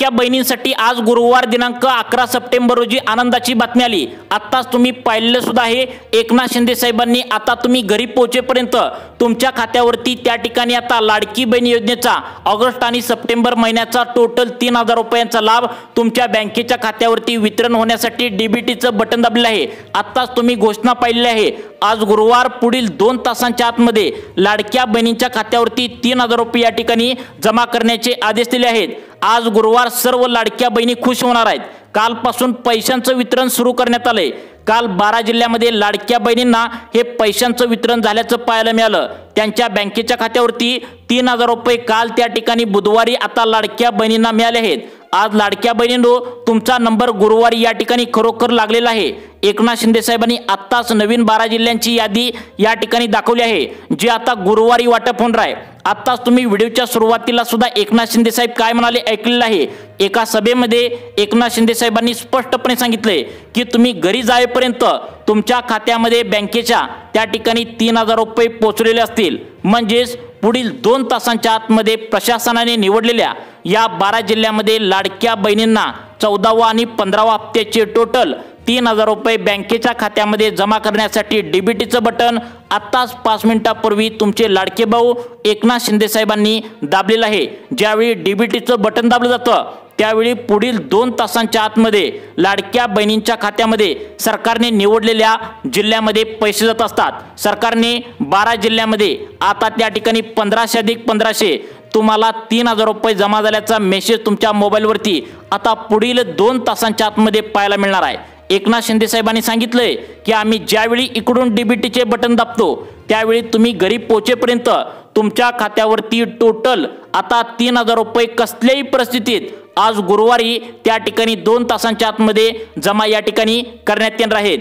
लाडक्या बहिणींसाठी आज गुरुवार दिनांक 11 सप्टेंबर रोजी आनंदाची बातमी आली। आत्ताच तुम्ही पाहिलं सुद्धा आहे, एकनाथ शिंदे साहेबांनी आता तुम्ही घरी पोहोचेपर्यंत तुमच्या खात्यावरती त्या ठिकाणी आता लाडकी बहीण योजनेचा ऑगस्ट आणि सप्टेंबर महिन्याचा टोटल 3000 रुपयांचा लाभ तुमच्या बँकेच्या खात्यावरती वितरण होण्यासाठी डीबीटीचं बटन दाबलेलं आहे। आत्ताच तुम्ही घोषणा पाहिली आहे, आज गुरुवार पुढील 2 तासांच्या आतमध्ये लाडक्या बहिणींच्या खात्यावरती 3000 रुपये या ठिकाणी जमा करण्याचे आदेश दिले आहेत। आज गुरुवार सर्व लाडक्या बहिणी खुश होणार आहेत। कालपासून पैशांचं वितरण सुरू करण्यात आले। काल 12 जिल्ह्यामध्ये लाडक्या बहिणींना हे पैशांचं वितरण झाल्याचं पाहायला मिळालं। त्यांच्या बँकेच्या खात्यावरती 3000 रुपये काल त्या ठिकाणी बुधवारी आता लाडक्या बहिणींना मिळाले आहेत। आज लाडक्या बहिणींनो, तुमचा नंबर गुरुवारी या ठिकाणी खरोखर लागलेला आहे। एकनाथ शिंदे साहेबांनी आत्ताच नवीन 12 जिल्ह्यांची यादी या ठिकाणी दाखवली आहे, जी आता गुरुवारी वाटप होणार आहे। आत्ताच तुम्ही व्हिडिओच्या सुरुवातीला सुद्धा एकनाथ शिंदे साहेब काय म्हणाले ऐकलेलं आहे। एका सभेमध्ये एकनाथ शिंदे साहेबांनी स्पष्टपणे सांगितले की तुम्ही घरी जाईपर्यंत तुमच्या खात्यामध्ये बँकेच्या त्या ठिकाणी 3000 रुपये पोहोचलेले असतील। म्हणजेच पुढील 2 तासांच्या आतमध्ये प्रशासनाने निवडलेल्या या 12 जिल्ह्यामध्ये लाडक्या बहिणींना 14वा आणि 15वा हप्त्याचे टोटल 3000 रुपये बँकेच्या खात्यामध्ये जमा करण्यासाठी डीबीटीचं बटन आत्ताच 5 मिनिटांपूर्वी तुमचे लाडके भाऊ एकनाथ शिंदे साहेबांनी दाबलेलं आहे। ज्यावेळी डीबीटीचं बटन दाबलं जातं त्यावेळी पुढील 2 तासांच्या आतमध्ये लाडक्या बहिणींच्या खात्यामध्ये सरकारने निवडलेल्या जिल्ह्यामध्ये पैसे जात असतात। सरकारने 12 जिल्ह्यामध्ये आता त्या ठिकाणी 1500 अधिक 1500 तुम्हाला 3000 रुपये जमा झाल्याचा मेसेज तुमच्या मोबाईलवरती आता पुढील 2 तासांच्या आतमध्ये पाहायला मिळणार आहे। एकनाथ शिंदे साहेबांनी सांगितलंय की आम्ही ज्यावेळी इकडून डीबीटीचे बटन दाबतो त्यावेळी तुम्ही घरी पोहोचेपर्यंत तुमच्या खात्यावरती टोटल आता 3000 रुपये कसल्याही परिस्थितीत आज गुरुवारी त्या ठिकाणी 2 तासांच्या आतमध्ये जमा या ठिकाणी करण्यात येणार आहेत।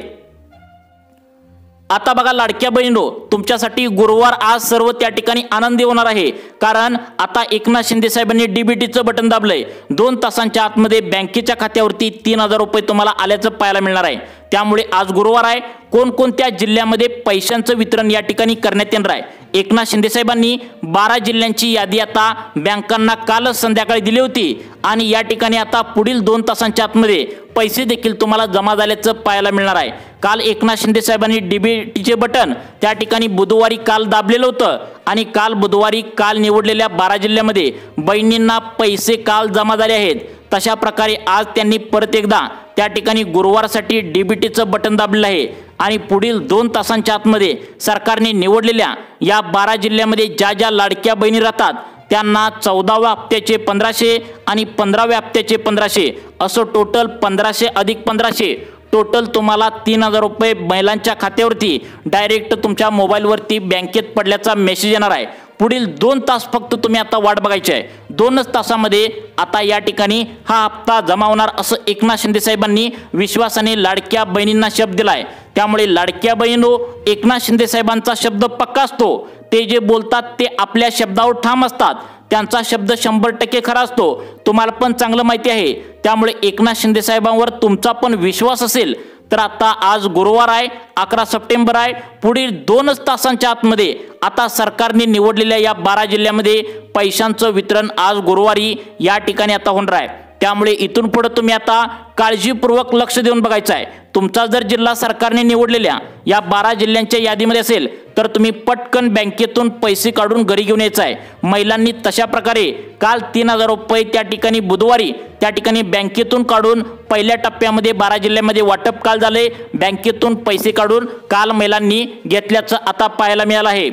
आता बघा लाडक्या बहिणींनो, तुमच्यासाठी गुरुवार आज सर्व त्या ठिकाणी आनंदी होणार आहे, कारण आता एकनाथ शिंदे साहेबांनी डीबीटीचं बटन दाबलंय। 2 तासांच्या आतमध्ये बँकेच्या खात्यावरती 3000 रुपये तुम्हाला आल्याचं पाहायला मिळणार आहे। त्यामुळे आज गुरुवार आहे, कोणकोणत्या जिल्ह्यामध्ये पैशांचं वितरण या ठिकाणी करण्यात येणार आहे। एकनाथ शिंदे साहेबांनी 12 जिल्ह्यांची यादी आता बँकांना कालच संध्याकाळी दिली होती आणि या ठिकाणी आता पुढील 2 तासांच्या आतमध्ये पैसे देखील तुम्हाला जमा झाल्याचं पाहायला मिळणार आहे। काल एकनाथ शिंदे साहेबांनी डीबीटीचे बटन त्या ठिकाणी बुधवारी काल दाबलेलं होतं आणि काल बुधवारी काल निवडलेल्या 12 जिल्ह्यामध्ये बहिणींना पैसे काल जमा झाले आहेत। तशा प्रकारे आज त्यांनी परत एकदा त्या ठिकाणी गुरुवारसाठी डीबीटीचं बटन दाबलेलं आहे आणि पुढील 2 तासांच्या आतमध्ये सरकारने निवडलेल्या या 12 जिल्ह्यामध्ये ज्या ज्या लाडक्या बहिणी राहतात त्यांना 14व्या हप्त्याचे 1500 आणि 15व्या हप्त्याचे 1500 असं टोटल 1500 अधिक 1500 टोटल तुम्हाला 3000 रुपये महिलांच्या खात्यावरती डायरेक्ट तुमच्या मोबाईलवरती बँकेत पडल्याचा मेसेज येणार आहे। पुढील 2 तास फक्त तुम्ही आता वाट बघायची आहे। 2च तासामध्ये आता या ठिकाणी हा हप्ता जमा होणार असं एकनाथ शिंदे साहेबांनी विश्वासाने लाडक्या बहिणींना शब्द दिलाय। त्यामुळे लाडक्या बहिणींनो, एकनाथ शिंदे साहेबांचा शब्द पक्का असतो। ते जे बोलतात ते आपल्या शब्दावर ठाम असतात। त्यांचा शब्द 100% खरा असतो, तुम्हाला पण चांगलं माहिती आहे। त्यामुळे एकनाथ शिंदे साहेबांवर तुमचा पण विश्वास असेल तर आता आज गुरुवार आहे, 11 सप्टेंबर आहे, पुढील 2च तासांच्या आतमध्ये आता सरकारने निवडलेल्या या 12 जिल्ह्यामध्ये पैशांचं वितरण आज गुरुवारी या ठिकाणी आता होणार आहे। त्यामुळे इथून पुढे तुम्ही आता काळजीपूर्वक लक्ष देऊन बघायचं आहे। तुमचा जर जिल्हा सरकारने निवडलेल्या या 12 जिल्ह्यांच्या यादीमध्ये असेल तर तुम्ही पटकन बँकेतून पैसे काढून घरी घेऊन यायचं आहे। महिलांनी तशा प्रकारे काल 3000 रुपये त्या ठिकाणी बुधवारी त्या ठिकाणी बँकेतून काढून पहिल्या टप्प्यामध्ये 12 जिल्ह्यामध्ये वाटप काल झाले। बँकेतून पैसे काढून काल महिलांनी घेतल्याचं आता पाहायला मिळालं आहे।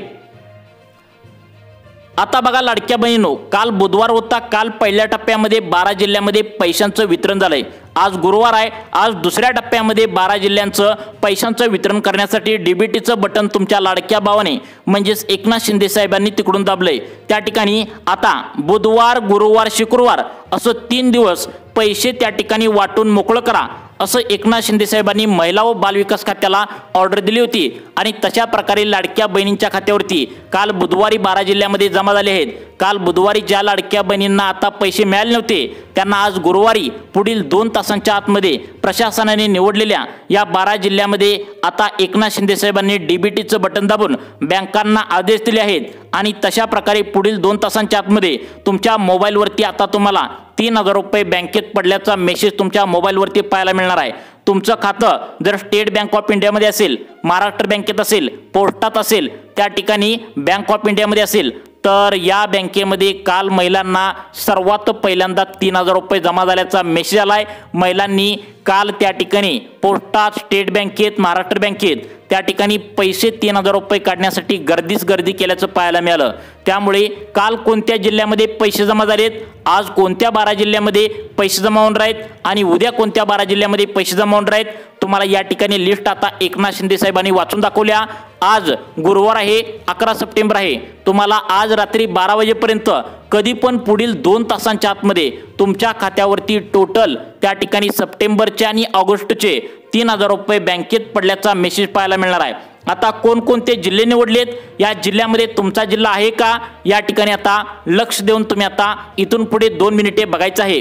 आता बघा लाडक्या बहिणींनो, काल बुधवार होता, काल पहिल्या टप्प्यामध्ये 12 जिल्ह्यामध्ये पैशांचं वितरण झालंय। आज गुरुवार आहे, आज दुसऱ्या टप्प्यामध्ये 12 जिल्ह्यांचं पैशांचं वितरण करण्यासाठी डीबीटीचं बटन तुमच्या लाडक्या भावाने म्हणजेच एकनाथ शिंदे साहेबांनी तिकडून दाबलंय। त्या ठिकाणी आता बुधवार, गुरुवार, शुक्रवार असं 3 दिवस पैसे त्या ठिकाणी वाटून मोकळं करा असं एकनाथ शिंदे साहेबांनी महिला व बालविकास खात्याला ऑर्डर दिली होती आणि तशा प्रकारे लाडक्या बहिणींच्या खात्यावरती काल बुधवारी 12 जिल्ह्यामध्ये जमा झाले आहेत। काल बुधवारी ज्या लाडक्या बहिणींना आता पैसे मिळाले नव्हते त्यांना आज गुरुवारी पुढील 2 तासांच्या आतमध्ये प्रशासनाने निवडलेल्या या 12 जिल्ह्यामध्ये आता एकनाथ शिंदे साहेबांनी डीबीटीचं बटन दाबून बँकांना आदेश दिले आहेत आणि तशा प्रकारे पुढील 2 तासांच्या आतमध्ये तुमच्या मोबाईलवरती आता तुम्हाला 3000 रुपये बँकेत पडल्याचा मेसेज तुमच्या मोबाईलवरती पाहायला मिळणार आहे। तुमचं खातं जर स्टेट बँक ऑफ इंडियामध्ये असेल, महाराष्ट्र बँकेत असेल, पोस्टात असेल, त्या ठिकाणी बँक ऑफ इंडियामध्ये असेल तर या बँकेमध्ये काल महिलांना सर्वात पहिल्यांदा 3000 रुपये जमा झाल्याचा मेसेज आलाय। महिलांनी काल त्या ठिकाणी पोस्टात, स्टेट बँकेत, महाराष्ट्र बँकेत त्या ठिकाणी पैसे 3000 रुपये काढण्यासाठी गर्दी केल्याचं पाहायला मिळालं। त्यामुळे काल कोणत्या जिल्ह्यामध्ये पैसे जमा झालेत, आज कोणत्या 12 जिल्ह्यामध्ये पैसे जमा होणार आहेत आणि उद्या कोणत्या 12 जिल्ह्यामध्ये पैसे जमा होणार आहेत तुम्हाला या ठिकाणी लिस्ट आता एकनाथ शिंदे साहेबांनी वाचून दाखवल्या। आज गुरुवार आहे, 11 सप्टेंबर आहे। तुम्हाला आज रात्री 12 वाजेपर्यंत कधी पण पुढील 2 तासांच्या आतमध्ये तुमच्या खात्यावरती टोटल त्या ठिकाणी सप्टेंबरचे आणि ऑगस्टचे 3000 रुपये बँकेत पडल्याचा मेसेज पाहायला मिळणार आहे। आता कोणकोणते जिल्हे निवडलेत, या जिल्ह्यामध्ये तुमचा जिल्हा आहे का या ठिकाणी आता लक्ष देऊन तुम्ही आता इथून पुढे 2 मिनिटे बघायचं आहे।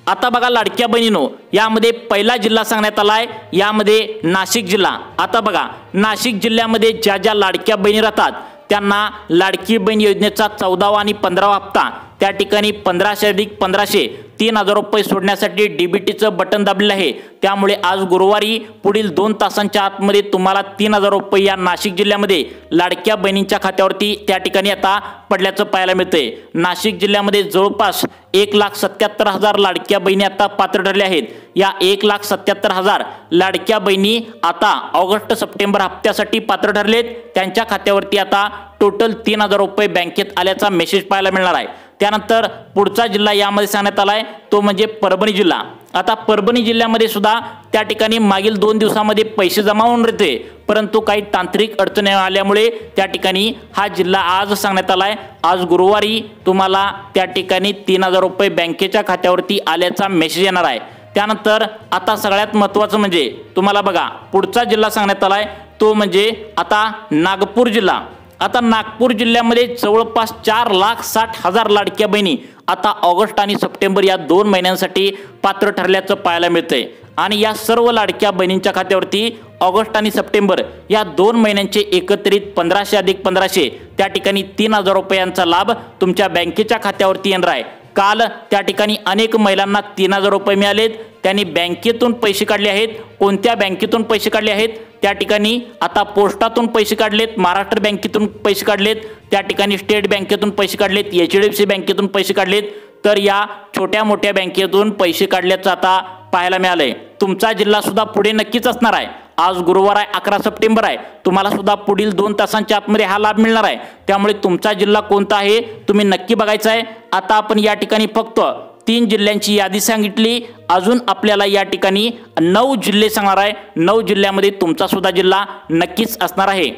आता बघा लाडक्या बहिणींनो, यामध्ये पहिला जिल्हा सांगण्यात आलाय, यामध्ये नाशिक जिल्हा। आता बघा नाशिक जिल्ह्यामध्ये ज्या ज्या लाडक्या बहिणी राहतात त्यांना लाडकी बहीण योजनेचा 14वा आणि 15वा हप्ता त्या ठिकाणी 1500 अधिक 1500 3000 रुपये सोडण्यासाठी डीबीटीचं बटन दाबलेलं आहे। त्यामुळे आज गुरुवारी पुढील 2 तासांच्या आतमध्ये तुम्हाला 3000 रुपये या नाशिक जिल्ह्यामध्ये लाडक्या बहिणींच्या खात्यावरती त्या ठिकाणी आता पडल्याचं पाहायला मिळतंय। नाशिक जिल्ह्यामध्ये जवळपास 1,77,000 लाडक्या बहिणी आता पात्र ठरल्या आहेत। या 1,77,000 लाडक्या बहिणी आता ऑगस्ट सप्टेंबर हप्त्यासाठी पात्र ठरलेत। त्यांच्या खात्यावरती आता टोटल 3000 रुपये बँकेत आल्याचा मेसेज पाहायला मिळणार आहे। त्यानंतर पुढचा जिल्हा यामध्ये सांगण्यात आलाय तो म्हणजे परभणी जिल्हा। आता परभणी जिल्ह्यामध्ये सुद्धा त्या ठिकाणी मागील 2 दिवसांमध्ये पैसे जमा होऊन होते, परंतु काही तांत्रिक अडचणी आल्यामुळे त्या ठिकाणी हा जिल्हा आज सांगण्यात आलाय। आज गुरुवारी तुम्हाला त्या ठिकाणी 3000 रुपये बँकेच्या खात्यावरती आल्याचा मेसेज येणार आहे। त्यानंतर आता सगळ्यात महत्त्वाचं म्हणजे तुम्हाला बघा पुढचा जिल्हा सांगण्यात आलाय तो म्हणजे आता नागपूर जिल्हा। आता नागपूर जिल्ह्यामध्ये जवळपास 4,60,000 लाडक्या बहिणी आता ऑगस्ट आणि सप्टेंबर या 2 महिन्यांसाठी पात्र ठरल्याचं पाहायला मिळतंय आणि या सर्व लाडक्या बहिणींच्या खात्यावरती ऑगस्ट आणि सप्टेंबर या 2 महिन्यांचे एकत्रित 1500 अधिक 1500 त्या ठिकाणी 3000 रुपयांचा लाभ तुमच्या बँकेच्या खात्यावरती येणार आहे। काल त्या ठिकाणी अनेक महिलांना 3000 रुपये मिळालेत, त्यांनी बँकेतून पैसे काढले आहेत। कोणत्या बँकेतून पैसे काढले आहेत त्या ठिकाणी आता पोस्टातून पैसे काढलेत, महाराष्ट्र बँकेतून पैसे काढलेत, त्या ठिकाणी स्टेट बँकेतून पैसे काढलेत, HDFC बँकेतून पैसे काढलेत, तर या छोट्या मोठ्या बँकेतून पैसे काढल्याचं आता पाहायला मिळालंय। तुमचा जिल्हा सुद्धा पुढे नक्कीच असणार आहे। आज गुरुवार आहे, 11 सप्टेंबर आहे, तुम्हाला सुद्धा पुढील 2 तासांच्या आतमध्ये हा लाभ मिळणार आहे। त्यामुळे तुमचा जिल्हा कोणता आहे तुम्ही नक्की बघायचा आहे। आता आपण या ठिकाणी फक्त 3 जिल्ह्यांची यादी सांगितली, अजून आपल्याला या ठिकाणी 9 जिल्हे सांगणार आहे। 9 जिल्ह्यामध्ये तुमचा सुद्धा जिल्हा नक्कीच असणार आहे।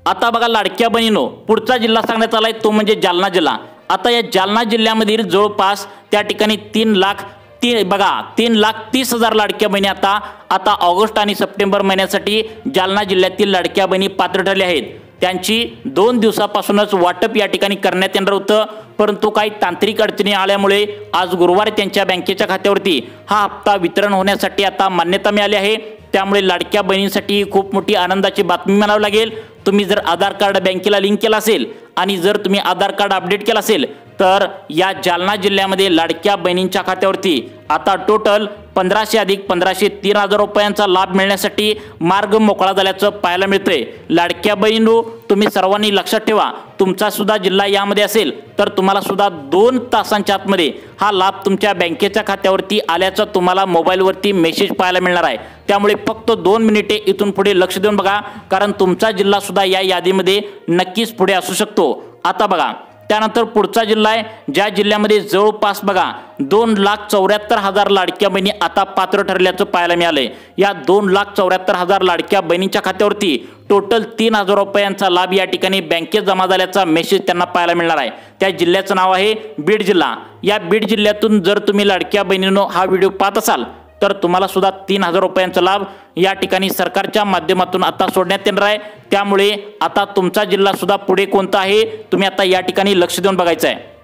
आता बघा लाडक्या बहिणींनो, पुढचा जिल्हा सांगण्यात आलाय तो म्हणजे जालना जिल्हा। आता या जालना जिल्ह्यामधील जवळपास त्या ठिकाणी 3,30,000 लाडक्या बहिणी आता ऑगस्ट आणि सप्टेंबर महिन्यासाठी जालना जिल्ह्यातील लाडक्या बहिणी पात्र ठरल्या आहेत। त्यांची 2 दिवसापासूनच वाटप या ठिकाणी करण्यात येणार होतं, परंतु काही तांत्रिक अडचणी आल्यामुळे आज गुरुवारी त्यांच्या बँकेच्या खात्यावरती हा हप्ता वितरण होण्यासाठी आता मान्यता मिळाली आहे। त्यामुळे लाडक्या बहिणींसाठी खूप मोठी आनंदाची बातमी म्हणावी लागेल। तुम्ही जर आधार कार्ड बँकेला लिंक केला असेल आणि जर तुम्ही आधार कार्ड अपडेट केला असेल तर या जालना जिल्ह्यामध्ये लाडक्या बहिणींच्या खात्यावरती आता टोटल 1500 अधिक 1500 3000 रुपयांचा लाभ मिळण्यासाठी मार्ग मोकळा झाल्याचं पाहायला मिळतंय। लाडक्या बहिणींनो, तुम्ही सर्वांनी लक्षात ठेवा, तुमचा सुद्धा जिल्हा यामध्ये असेल तर तुम्हाला सुद्धा 2 तासांच्या आतमध्ये हा लाभ तुमच्या बँकेच्या खात्यावरती आल्याचा तुम्हाला मोबाईलवरती मेसेज पाहायला मिळणार आहे। त्यामुळे फक्त 2 मिनिटे इथून पुढे लक्ष देऊन बघा, कारण तुमचा जिल्हा सुद्धा या यादीमध्ये नक्कीच पुढे असू शकतो। आता बघा त्यानंतर पुढचा जिल्हा आहे ज्या जिल्ह्यामध्ये जवळपास बघा 2,74,000 लाडक्या बहिणी आता पात्र ठरल्याचं पाहायला मिळालंय। या 2,74,000 लाडक्या बहिणींच्या खात्यावरती टोटल 3,000 रुपयांचा लाभ या ठिकाणी बँकेत जमा झाल्याचा मेसेज त्यांना पाहायला मिळणार आहे। त्या जिल्ह्याचं नाव आहे बीड जिल्हा। या बीड जिल्ह्यातून जर तुम्ही लाडक्या बहिणींनो हा व्हिडिओ पाहत असाल तर तुम्हाला सुद्धा 3,000 रुपयांचा लाभ या ठिकाणी सरकारच्या माध्यमातून आता सोडण्यात येणार आहे। त्यामुळे आता तुमचा जिल्हा सुद्धा पुढे कोणता आहे तुम्ही आता या ठिकाणी लक्ष देऊन बघायचं आहे।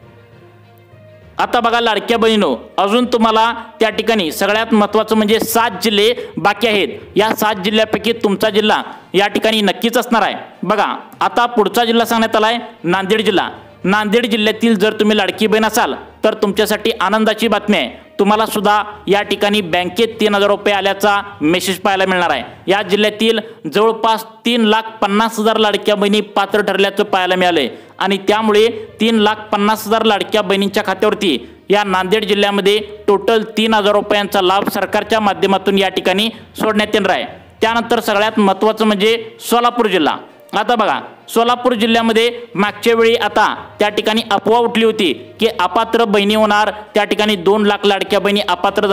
आता बघा लाडक्या बहिणींनो, अजून तुम्हाला त्या ठिकाणी सगळ्यात महत्त्वाचं म्हणजे 7 जिल्हे बाकी आहेत। या 7 जिल्ह्यापैकी तुमचा जिल्हा या ठिकाणी नक्कीच असणार आहे। बघा आता पुढचा जिल्हा सांगण्यात आलाय नांदेड जिल्हा। नांदेड जिल्ह्यातील जर तुम्ही लाडकी बहीण असाल तर तुमच्यासाठी आनंदाची बातमी आहे, तुम्हाला सुद्धा या ठिकाणी बँकेत 3,000 रुपये आल्याचा मेसेज पाहायला मिळणार आहे। या जिल्ह्यातील जवळपास 3,50,000 लाडक्या बहिणी पात्र ठरल्याचं पाहायला मिळालंय आणि त्यामुळे 3,50,000 लाडक्या बहिणींच्या खात्यावरती या नांदेड जिल्ह्यामध्ये टोटल 3,000 रुपयांचा लाभ सरकारच्या माध्यमातून या ठिकाणी सोडण्यात येणार आहे। त्यानंतर सगळ्यात महत्त्वाचं म्हणजे सोलापूर जिल्हा। आता बघा सोलापूर जिल्ह्यामध्ये मागच्या वेळी आता त्या ठिकाणी अफवा उठली होती की अपात्र बहिणी होणार, त्या ठिकाणी 2 लाख लाडक्या बहिणी अपात्र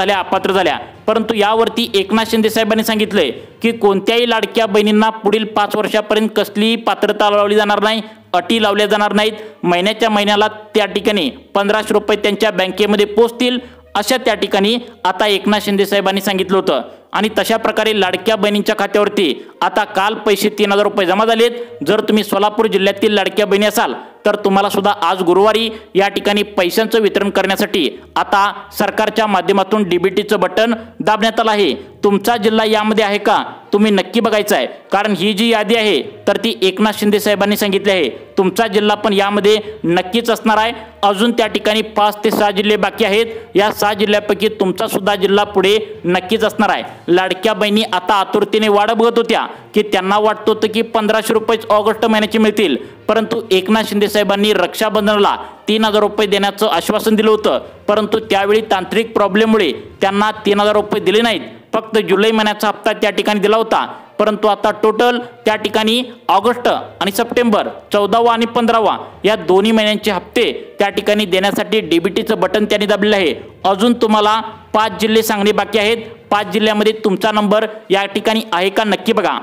झाल्या। परंतु यावरती एकनाथ शिंदे साहेबांनी सांगितलंय की कोणत्याही लाडक्या बहिणींना पुढील 5 वर्षापर्यंत कसलीही पात्रता लावली जाणार नाही, अटी लावल्या जाणार नाहीत। महिन्याच्या महिन्याला त्या ठिकाणी 1,500 रुपये त्यांच्या बँकेमध्ये पोहोचतील अशा त्या ठिकाणी आता एकनाथ शिंदे साहेबांनी सांगितलं होतं। आणि तशा प्रकारे लाडक्या बहिणींच्या खात्यावरती आता काल पैसे 3,000 रुपये जमा झालेत। जर तुम्ही सोलापूर जिल्ह्यातील लाडक्या बहिणी असाल तर तुम्हाला सुद्धा आज गुरुवारी या ठिकाणी पैशांचं वितरण करण्यासाठी आता सरकारच्या माध्यमातून डीबीटीचं बटन दाबण्यात आलं आहे। तुमचा जिल्हा यामध्ये आहे का तुम्ही नक्की बघायचं आहे, कारण ही जी यादी आहे तर ती एकनाथ शिंदे साहेबांनी सांगितली आहे। तुमचा जिल्हा पण यामध्ये नक्कीच असणार आहे। अजून त्या ठिकाणी 5 ते 6 जिल्हे बाकी आहेत। या 6 जिल्ह्यापैकी तुमचा सुद्धा जिल्हा पुढे नक्कीच असणार आहे। लाडक्या बहिणी आता आतुरतेने वाट बघत होत्या की त्यांना वाटत होतं की 1,500 रुपये ऑगस्ट महिन्याचे मिळतील, परंतु एकनाथ शिंदे साहेबांनी रक्षाबंधनाला 3,000 रुपये देण्याचं आश्वासन दिलं होतं, परंतु त्यावेळी तांत्रिक प्रॉब्लेममुळे त्यांना 3,000 रुपये दिले नाहीत। फक्त जुलै महिन्याचा हप्ता त्या ठिकाणी दिला होता, परंतु आता टोटल त्या ठिकाणी ऑगस्ट आणि सप्टेंबर 14वा आणि 15वा या दोन्ही महिन्यांचे हप्ते त्या ठिकाणी देण्यासाठी डीबीटीचं बटन त्यांनी दाबलेलं आहे। अजून तुम्हाला 5 जिल्हे सांगणे बाकी आहेत। 5 जिल्ह्यामध्ये तुमचा नंबर या ठिकाणी आहे का नक्की बघा।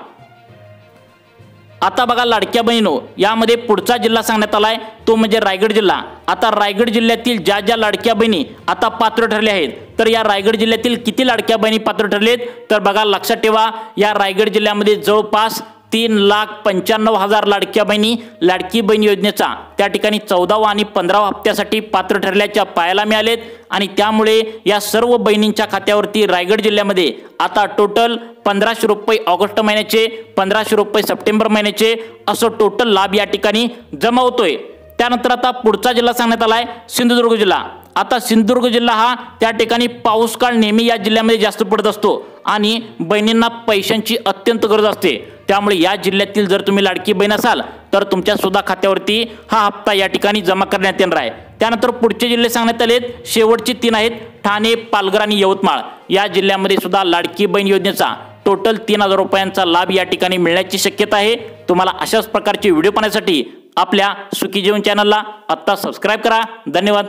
आता बघा लाडक्या बहिणींनो, यामध्ये पुढचा जिल्हा सांगण्यात आलाय तो म्हणजे रायगड जिल्हा। आता रायगड जिल्ह्यातील ज्या लाडक्या बहिणी आता पात्र ठरल्या आहेत तर या रायगड जिल्ह्यातील किती लाडक्या बहिणी पात्र ठरलेत तर बघा लक्षात ठेवा, या रायगड जिल्ह्यामध्ये जवळपास 3,95,000 लाडक्या बहिणी लाडकी बहीण योजनेचा त्या ठिकाणी 14वा आणि 15वा हप्त्यासाठी पात्र ठरल्याच्या पाहायला मिळालेत आणि त्यामुळे या सर्व बहिणींच्या खात्यावरती रायगड जिल्ह्यामध्ये आता टोटल 1,500 रुपये ऑगस्ट महिन्याचे, 1,500 रुपये सप्टेंबर महिन्याचे असं टोटल लाभ या ठिकाणी जमा होतोय। त्यानंतर आता पुढचा जिल्हा सांगण्यात आलाय सिंधुदुर्ग जिल्हा। आता सिंधुदुर्ग जिल्हा हा त्या ठिकाणी पाऊस काळ नेहमी या जिल्ह्यामध्ये जास्त पडत असतो आणि बहिणींना पैशांची अत्यंत गरज असते। त्यामुळे या जिल्ह्यातील जर तुम्ही लाडकी बहीण असाल तर तुमच्या सुद्धा खात्यावरती हा हप्ता या ठिकाणी जमा करण्यात येणार आहे। त्यानंतर पुढचे जिल्हे सांगण्यात आलेत, शेवटचे 3 आहेत ठाणे, पालघर आणि यवतमाळ। या जिल्ह्यामध्ये सुद्धा लाडकी बहीण योजनेचा टोटल 3,000 रुपयांचा लाभ या ठिकाणी मिळण्याची शक्यता आहे। तुम्हाला अशाच प्रकारचे व्हिडिओ पाहण्यासाठी आपल्या सुखी जीवन चॅनलला आत्ता सबस्क्राइब करा। धन्यवाद।